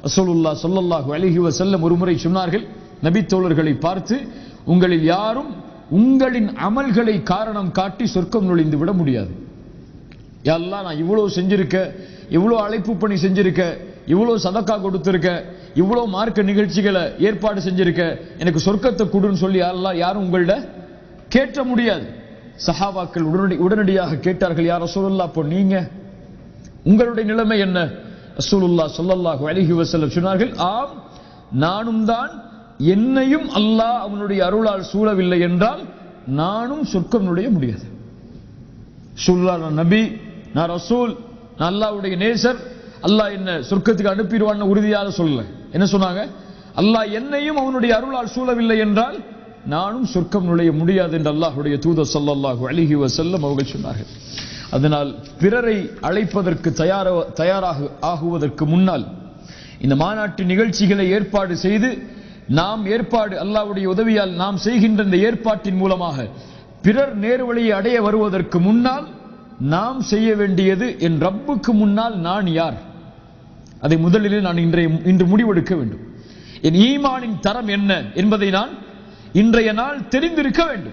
ரசூலுல்லாஹ் ஸல்லல்லாஹு அலைஹி வஸல்லம் ஒருமுறை சொன்னார்கள், நபி தோழர்களை பார்த்து, உங்களில் யாரும் உங்களின் அமல்களை காரணம் காட்டி சொர்க்கம் நுழைந்து விட முடியாது. யா அல்லாஹ், நான் இவ்வளவு செஞ்சிருக்க, இவ்வளவு அழைப்பு பணி செஞ்சிருக்க, இவ்வளவு சதக்கா கொடுத்திருக்க, இவ்வளவு மார்க்க நிகழ்ச்சிகளை ஏற்பாடு செஞ்சிருக்க, எனக்கு சொர்க்கத்தை கொடுன்னு சொல்லி அல்லாஹ் யாரும் உங்கள்ட கேட்ட முடியாது. சஹாபாக்கள் உடனடியாக கேட்டார்கள், யா ரசூலுல்லாஹ், அப்போ நீங்க உங்களுடைய நிலைமை என்ன? ரசூலுல்லாஹ் ஸல்லல்லாஹு அலைஹி வஸல்லம் சொன்னார்கள், ஆம், நானும் தான். என்னையும் அல்லாஹ் அவனுடைய அருளால் சூழவில்லை என்றால் நானும் சொர்க்கம் நுழைய முடியாது. நான் நபி, நான் ரசூல், நான் அல்லாஹ்வுடைய நேசர், அல்லாஹ் என்ன சொர்க்கத்துக்கு அனுப்பிடுவான்னு உறுதியாக சொல்லல. என்ன சொன்னாங்க? அல்லாஹ் என்னையும் அவனுடைய அருளால் சூழவில்லை என்றால் நானும் சொர்க்கம் நுழைய முடியாது என்று அல்லாஹ்வுடைய தூதர் ஸல்லல்லாஹு அலைஹி வஸல்லம் அவர்கள் சொன்னார்கள். அதனால் பிறரை அழைப்பதற்கு தயாராக ஆகுவதற்கு முன்னால் இந்த மாநாட்டு நிகழ்ச்சிகளை ஏற்பாடு செய்து நாம் அல்லாஹ்வுடைய உதவியால் நாம் செய்கின்ற இந்த ஏற்பாட்டின் மூலமாக பிறர் நேர்வழியை அடைய வருவதற்கு முன்னால் நாம் செய்ய வேண்டியது, என் ரப்புக்கு முன்னால் நான் யார், அதை முதலில் நான் இன்று முடிவெடுக்க வேண்டும். என் ஈமானின் தரம் என்ன என்பதை நான் இன்றைய நாள் தெரிந்திருக்க வேண்டும்.